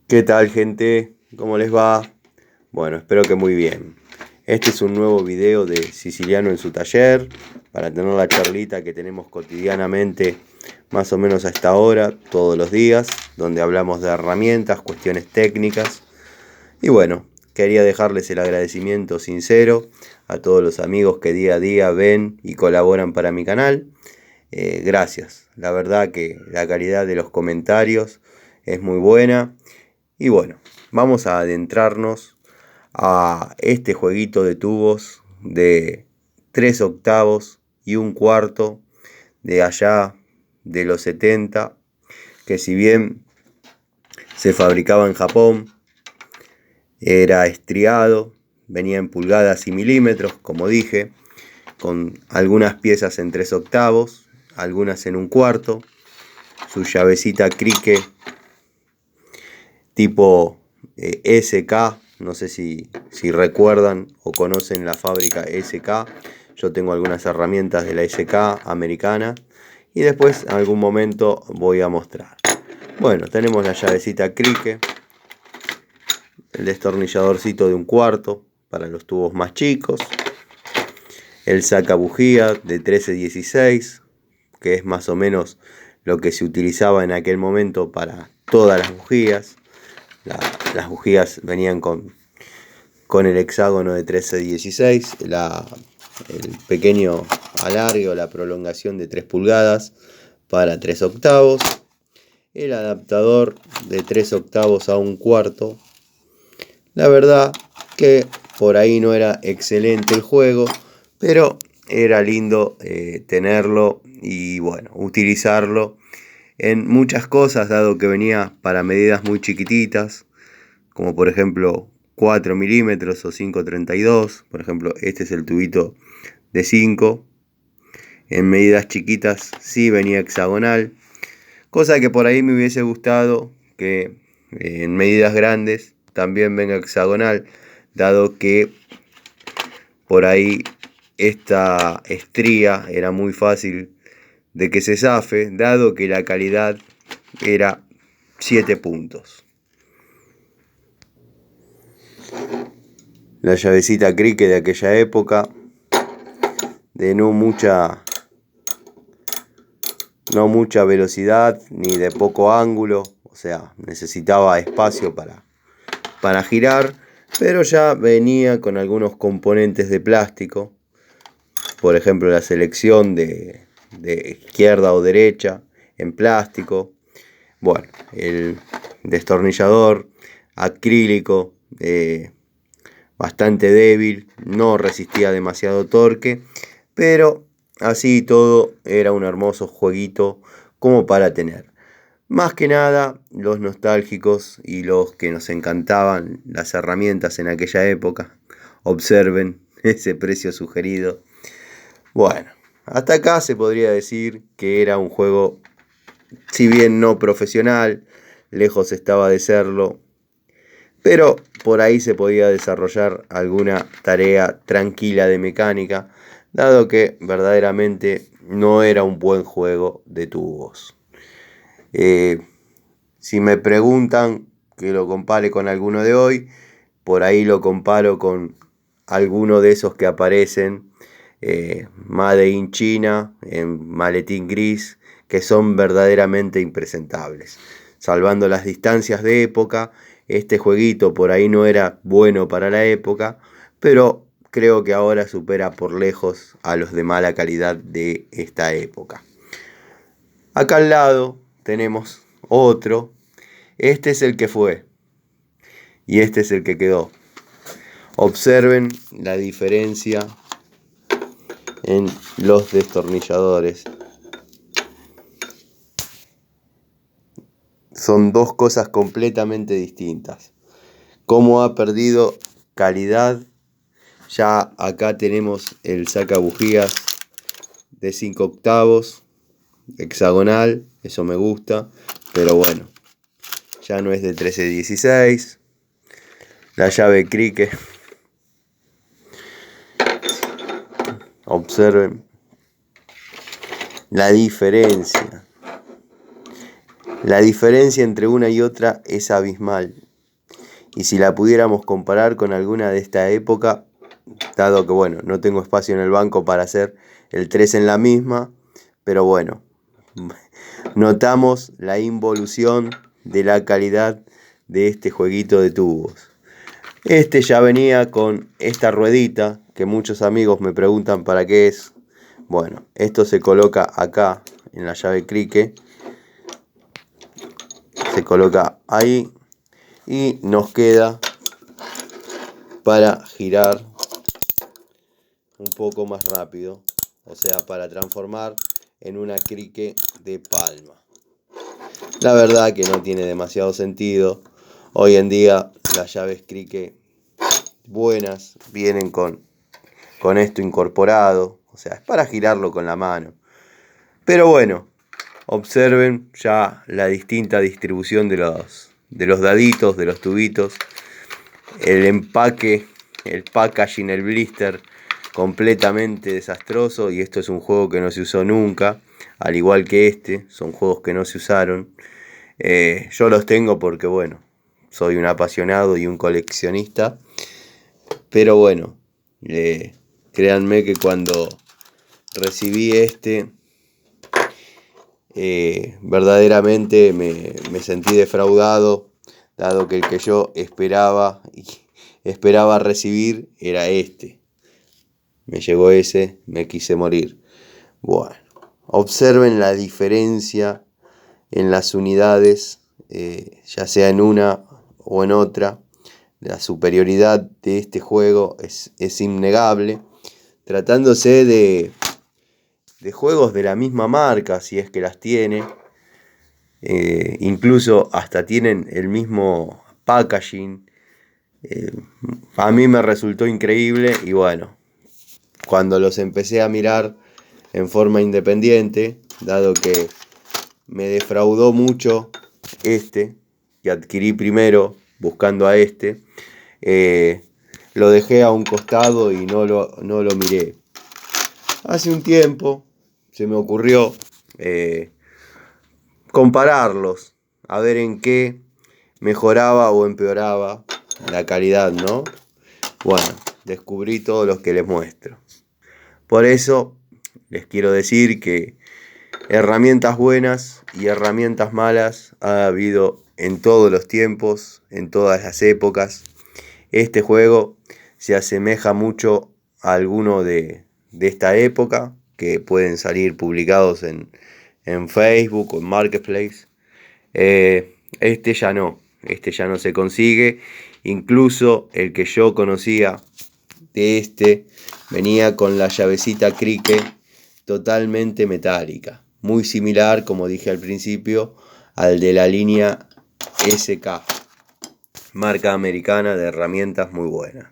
¿Qué tal, gente? ¿Cómo les va? Bueno, espero que muy bien. Este es un nuevo video de Siciliano en su taller para tener la charlita que tenemos cotidianamente, más o menos a esta hora, todos los días, donde hablamos de herramientas, cuestiones técnicas. Y bueno, quería dejarles el agradecimiento sincero a todos los amigos que día a día ven y colaboran para mi canal. Gracias. La verdad que la calidad de los comentarios es muy buena. Y bueno, vamos a adentrarnos a este jueguito de tubos de 3 octavos y un cuarto de allá de los 70, que si bien se fabricaba en Japón, era estriado, venía en pulgadas y milímetros, como dije, con algunas piezas en 3 octavos, algunas en un cuarto, su llavecita crique tipo SK, no sé si recuerdan o conocen la fábrica SK. Yo tengo algunas herramientas de la SK americana y después en algún momento voy a mostrar. Bueno, tenemos la llavecita crique, el destornilladorcito de un cuarto para los tubos más chicos, el sacabujía de 13-16, que es más o menos lo que se utilizaba en aquel momento para todas las bujías. Las bujías venían con el hexágono de 13-16, el pequeño alargue o la prolongación de 3 pulgadas para 3 octavos, el adaptador de 3 octavos a un cuarto. La verdad que por ahí no era excelente el juego, pero era lindo tenerlo y bueno, utilizarlo en muchas cosas, dado que venía para medidas muy chiquititas, como por ejemplo 4 milímetros o 5,32. Por ejemplo, este es el tubito de 5. En medidas chiquitas sí venía hexagonal, cosa que por ahí me hubiese gustado que en medidas grandes también venga hexagonal, dado que por ahí esta estría era muy fácil de que se zafe, dado que la calidad era 7 puntos. La llavecita crique de aquella época, de no mucha velocidad ni de poco ángulo, o sea, necesitaba espacio para girar, pero ya venía con algunos componentes de plástico, por ejemplo la selección de izquierda o derecha en plástico, bueno, el destornillador acrílico bastante débil, no resistía demasiado torque, pero así todo era un hermoso jueguito como para tener. Más que nada, los nostálgicos y los que nos encantaban las herramientas en aquella época, observen ese precio sugerido. Bueno, hasta acá se podría decir que era un juego, si bien no profesional, lejos estaba de serlo, pero por ahí se podía desarrollar alguna tarea tranquila de mecánica, dado que verdaderamente no era un buen juego de tubos. Si me preguntan que lo compare con alguno de hoy, por ahí lo comparo con alguno de esos que aparecen Made in China, en maletín gris, que son verdaderamente impresentables. Salvando las distancias de época, este jueguito por ahí no era bueno para la época, pero creo que ahora supera por lejos a los de mala calidad de esta época. Acá al lado tenemos otro. Este es el que fue y este es el que quedó. Observen la diferencia en los destornilladores. Son dos cosas completamente distintas. Cómo ha perdido calidad. Ya acá tenemos el sacabujías de 5 octavos, hexagonal, eso me gusta, pero bueno, ya no es de 13-16. La llave crique. Observen la diferencia. La diferencia entre una y otra es abismal. Y si la pudiéramos comparar con alguna de esta época, dado que bueno, no tengo espacio en el banco para hacer el 3 en la misma, pero bueno, notamos la involución de la calidad de este jueguito de tubos. Este ya venía con esta ruedita que muchos amigos me preguntan para qué es. Bueno, esto se coloca acá en la llave crique. Se coloca ahí y nos queda para girar un poco más rápido, o sea, para transformar en una crique de palma. La verdad que no tiene demasiado sentido. Hoy en día las llaves crique buenas vienen con esto incorporado, o sea, es para girarlo con la mano. Pero bueno, observen ya la distinta distribución de los daditos, de los tubitos, el empaque, el packaging, el blister completamente desastroso, y esto es un juego que no se usó nunca, al igual que este, son juegos que no se usaron. Yo los tengo porque bueno, soy un apasionado y un coleccionista, pero bueno, créanme que cuando recibí este, verdaderamente me sentí defraudado, dado que el que yo esperaba recibir era este. Me llegó ese, me quise morir. Bueno, observen la diferencia en las unidades, ya sea en una o en otra. La superioridad de este juego es innegable, tratándose de juegos de la misma marca, si es que las tiene. Incluso hasta tienen el mismo packaging. A mí me resultó increíble y bueno, cuando los empecé a mirar en forma independiente, dado que me defraudó mucho este, que adquirí primero buscando a este, lo dejé a un costado y no lo miré. Hace un tiempo se me ocurrió compararlos, a ver en qué mejoraba o empeoraba la calidad, ¿no? Bueno, descubrí todos los que les muestro. Por eso les quiero decir que herramientas buenas y herramientas malas ha habido en todos los tiempos, en todas las épocas. Este juego se asemeja mucho a alguno de esta época, que pueden salir publicados en Facebook o en Marketplace. Este ya no se consigue. Incluso el que yo conocía de este venía con la llavecita crique totalmente metálica, muy similar, como dije al principio, al de la línea SK, marca americana de herramientas muy buena.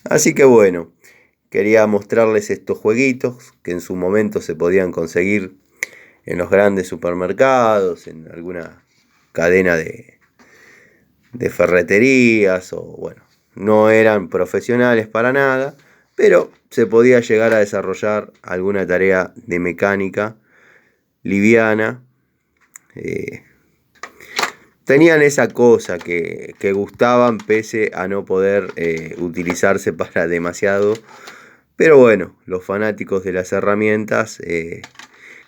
Así que bueno, quería mostrarles estos jueguitos que en su momento se podían conseguir en los grandes supermercados, en alguna cadena de ferreterías, o bueno, no eran profesionales para nada, pero se podía llegar a desarrollar alguna tarea de mecánica liviana. Tenían esa cosa que gustaban pese a no poder utilizarse para demasiado. Pero bueno, los fanáticos de las herramientas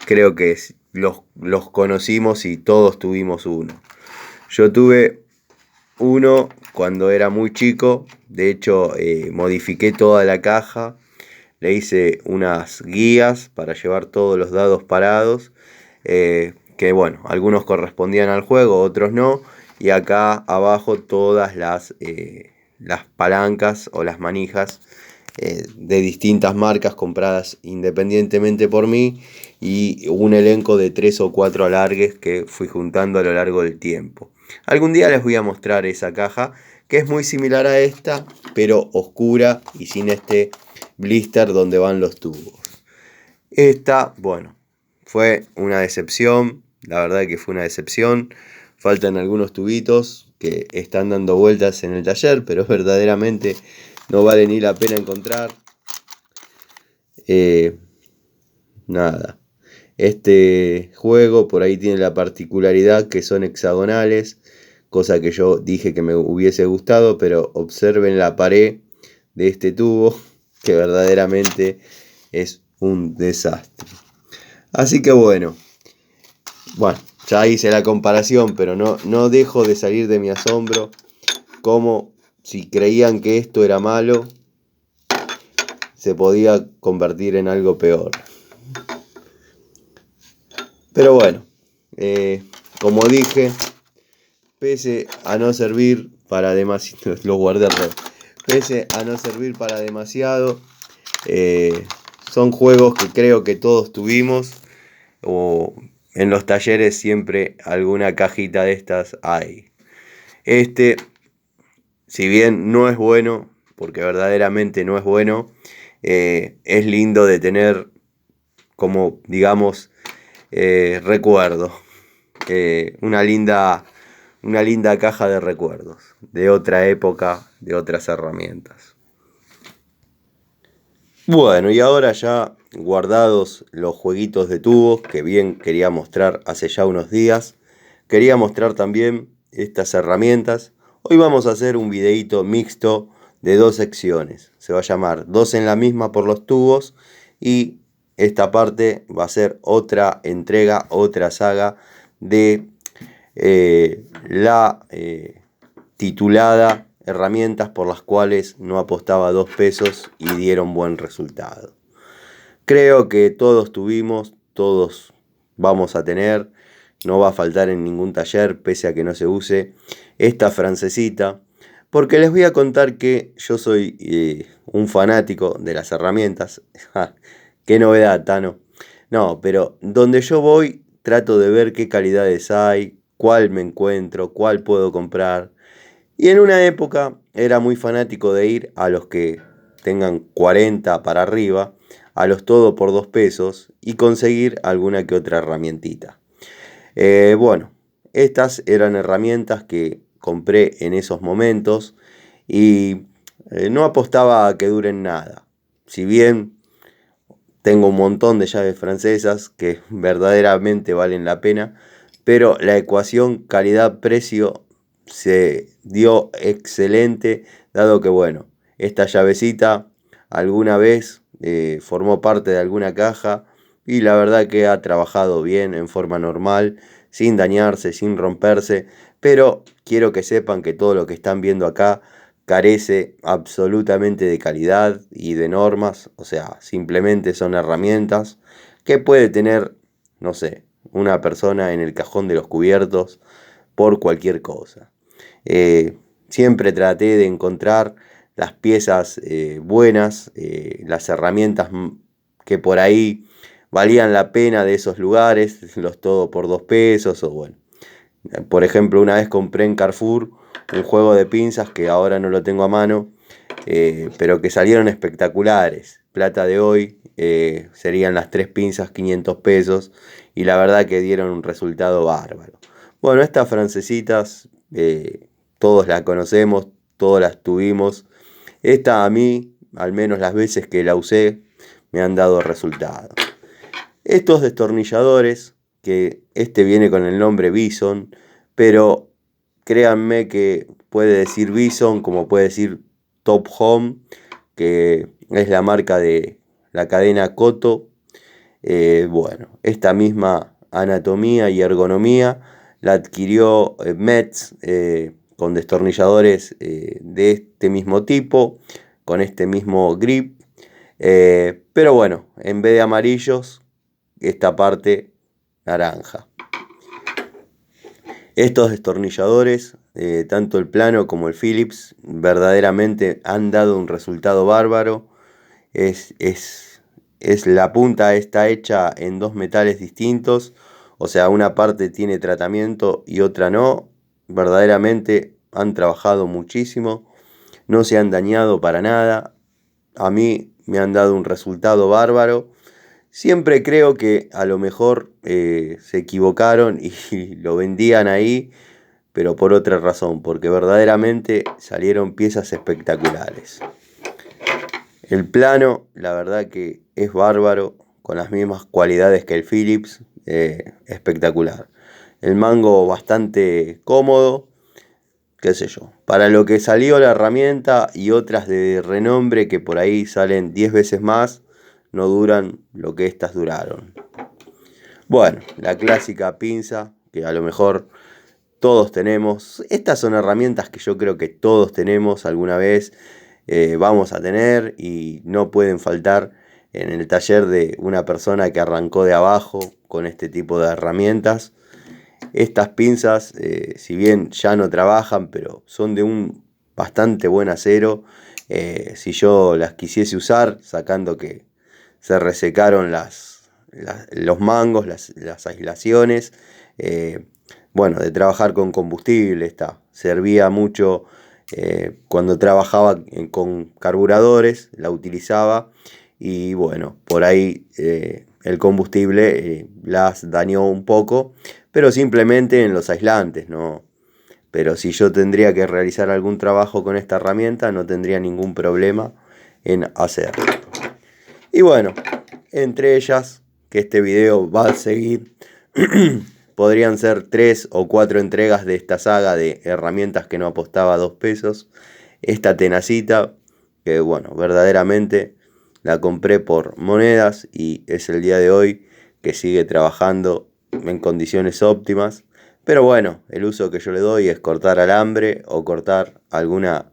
creo que los conocimos y todos tuvimos uno. Yo tuve uno cuando era muy chico. De hecho, modifiqué toda la caja. Le hice unas guías para llevar todos los dados parados. Que bueno, algunos correspondían al juego, otros no. Y acá abajo todas las palancas o las manijas de distintas marcas compradas independientemente por mí. Y un elenco de 3 o 4 alargues que fui juntando a lo largo del tiempo. Algún día les voy a mostrar esa caja, que es muy similar a esta, pero oscura y sin este blister donde van los tubos. Esta, bueno, fue una decepción. La verdad que fue una decepción. Faltan algunos tubitos que están dando vueltas en el taller, pero verdaderamente no vale ni la pena encontrar. Nada. Este juego por ahí tiene la particularidad que son hexagonales, cosa que yo dije que me hubiese gustado, pero observen la pared de este tubo, que verdaderamente es un desastre. Así que bueno, ya hice la comparación, pero no dejo de salir de mi asombro, como si creían que esto era malo, se podía convertir en algo peor. Pero bueno, como dije, pese a no servir para demasiado, los guardé al revés. Pese a no servir para demasiado, son juegos que creo que todos tuvimos, o en los talleres siempre alguna cajita de estas hay. Si bien no es bueno, porque verdaderamente no es bueno, es lindo de tener como, digamos, recuerdo. Una linda caja de recuerdos de otra época, de otras herramientas. Bueno, y ahora ya guardados los jueguitos de tubos que bien quería mostrar hace ya unos días, quería mostrar también estas herramientas. Hoy vamos a hacer un videíto mixto de 2 secciones. Se va a llamar 2 en la misma por los tubos, y esta parte va a ser otra entrega, otra saga de la titulada herramientas por las cuales no apostaba 2 pesos y dieron buen resultado. Creo que todos tuvimos, todos vamos a tener, no va a faltar en ningún taller, pese a que no se use, esta francesita, porque les voy a contar que yo soy un fanático de las herramientas. Qué novedad, Tano. No, pero donde yo voy trato de ver qué calidades hay, cuál me encuentro, cuál puedo comprar. Y en una época era muy fanático de ir a los que tengan 40 para arriba, a los todo por 2 pesos, y conseguir alguna que otra herramientita. Bueno, estas eran herramientas que compré en esos momentos y no apostaba a que duren nada. Si bien tengo un montón de llaves francesas que verdaderamente valen la pena, pero la ecuación calidad-precio se dio excelente, dado que bueno, esta llavecita alguna vez formó parte de alguna caja, y la verdad que ha trabajado bien en forma normal, sin dañarse, sin romperse, pero quiero que sepan que todo lo que están viendo acá carece absolutamente de calidad y de normas. O sea, simplemente son herramientas que puede tener, no sé, una persona en el cajón de los cubiertos por cualquier cosa. Siempre traté de encontrar las piezas buenas, las herramientas que por ahí valían la pena de esos lugares, los todo por 2 pesos, o bueno. Por ejemplo, una vez compré en Carrefour un juego de pinzas que ahora no lo tengo a mano, pero que salieron espectaculares. Plata de hoy serían las 3 pinzas 500 pesos, y la verdad que dieron un resultado bárbaro. Bueno, estas francesitas todos las conocemos, todos las tuvimos. Esta a mí, al menos las veces que la usé, me han dado resultado. Estos destornilladores, que este viene con el nombre Bison, pero créanme que puede decir Bison como puede decir Top Home, que es la marca de la cadena Koto. Bueno, esta misma anatomía y ergonomía la adquirió Metz, con destornilladores de este mismo tipo, con este mismo grip, pero bueno, en vez de amarillos, esta parte naranja. Estos destornilladores, tanto el plano como el Phillips, verdaderamente han dado un resultado bárbaro. La punta está hecha en 2 metales distintos, o sea, una parte tiene tratamiento y otra no. Verdaderamente han trabajado muchísimo, no se han dañado para nada. A mí me han dado un resultado bárbaro. Siempre creo que a lo mejor se equivocaron y lo vendían ahí, pero por otra razón, porque verdaderamente salieron piezas espectaculares. El plano, la verdad que es bárbaro, con las mismas cualidades que el Philips, espectacular. El mango bastante cómodo, qué sé yo. Para lo que salió la herramienta y otras de renombre que por ahí salen 10 veces más, no duran lo que estas duraron. Bueno, la clásica pinza, que a lo mejor todos tenemos. Estas son herramientas que yo creo que todos tenemos alguna vez, vamos a tener y no pueden faltar en el taller de una persona que arrancó de abajo con este tipo de herramientas. Estas pinzas, si bien ya no trabajan, pero son de un bastante buen acero. Si yo las quisiese usar, sacando que se resecaron los mangos, las aislaciones, bueno, de trabajar con combustible, servía mucho cuando trabajaba con carburadores, la utilizaba y bueno, por ahí el combustible las dañó un poco, pero simplemente en los aislantes, ¿no? Pero si yo tendría que realizar algún trabajo con esta herramienta, no tendría ningún problema en hacerlo. Y bueno, entre ellas, que este video va a seguir, podrían ser 3 o 4 entregas de esta saga de herramientas que no apostaba 2 pesos. Esta tenacita, que bueno, verdaderamente la compré por monedas y es el día de hoy que sigue trabajando en condiciones óptimas. Pero bueno, el uso que yo le doy es cortar alambre o cortar alguna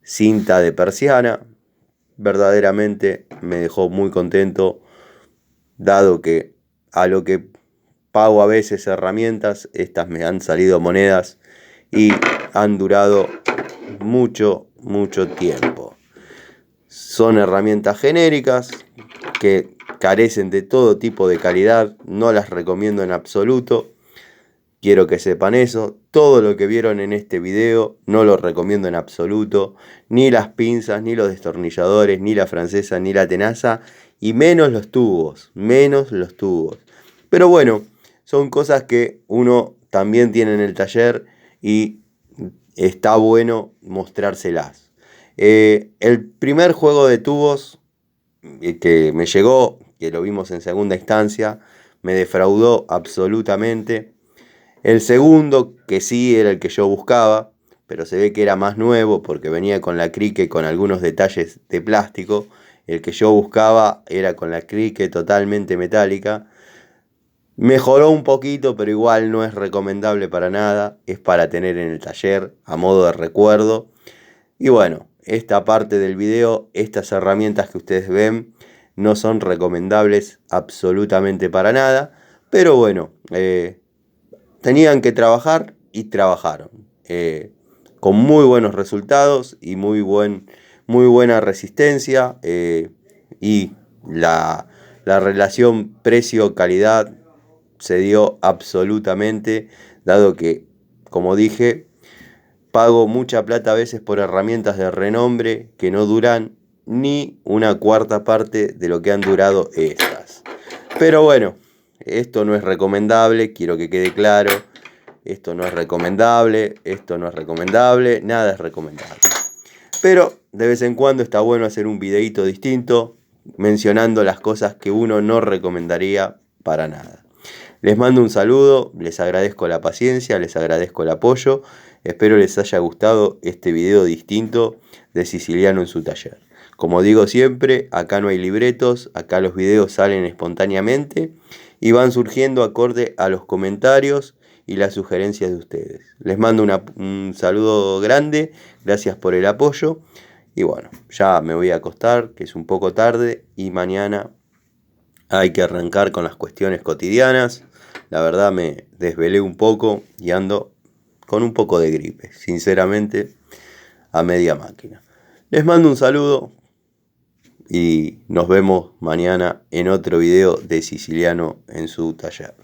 cinta de persiana. Verdaderamente me dejó muy contento, dado que a lo que pago a veces herramientas, estas me han salido monedas y han durado mucho tiempo. Son herramientas genéricas que carecen de todo tipo de calidad, no las recomiendo en absoluto. Quiero que sepan eso. Todo lo que vieron en este video no lo recomiendo en absoluto. Ni las pinzas, ni los destornilladores, ni la francesa, ni la tenaza. Y menos los tubos. Menos los tubos. Pero bueno, son cosas que uno también tiene en el taller y está bueno mostrárselas. El primer juego de tubos que me llegó, que lo vimos en segunda instancia, me defraudó absolutamente. El segundo, que sí era el que yo buscaba, pero se ve que era más nuevo porque venía con la crique con algunos detalles de plástico. El que yo buscaba era con la crique totalmente metálica. Mejoró un poquito, pero igual no es recomendable para nada. Es para tener en el taller a modo de recuerdo. Y bueno, esta parte del video, estas herramientas que ustedes ven, no son recomendables absolutamente para nada. Pero bueno, tenían que trabajar y trabajaron. Con muy buenos resultados y muy buena resistencia. Y la relación precio-calidad se dio absolutamente, dado que, como dije, pago mucha plata a veces por herramientas de renombre que no duran ni una cuarta parte de lo que han durado estas. Pero bueno, esto no es recomendable, quiero que quede claro. Esto no es recomendable, nada es recomendable. Pero de vez en cuando está bueno hacer un videito distinto, mencionando las cosas que uno no recomendaría para nada. Les mando un saludo, les agradezco la paciencia, les agradezco el apoyo. Espero les haya gustado este video distinto de Siciliano en su taller. Como digo siempre, acá no hay libretos, acá los videos salen espontáneamente y van surgiendo acorde a los comentarios y las sugerencias de ustedes. Les mando un saludo grande, gracias por el apoyo y bueno, ya me voy a acostar, que es un poco tarde y mañana hay que arrancar con las cuestiones cotidianas. La verdad me desvelé un poco y ando con un poco de gripe, sinceramente, a media máquina. Les mando un saludo y nos vemos mañana en otro video de Siciliano en su taller.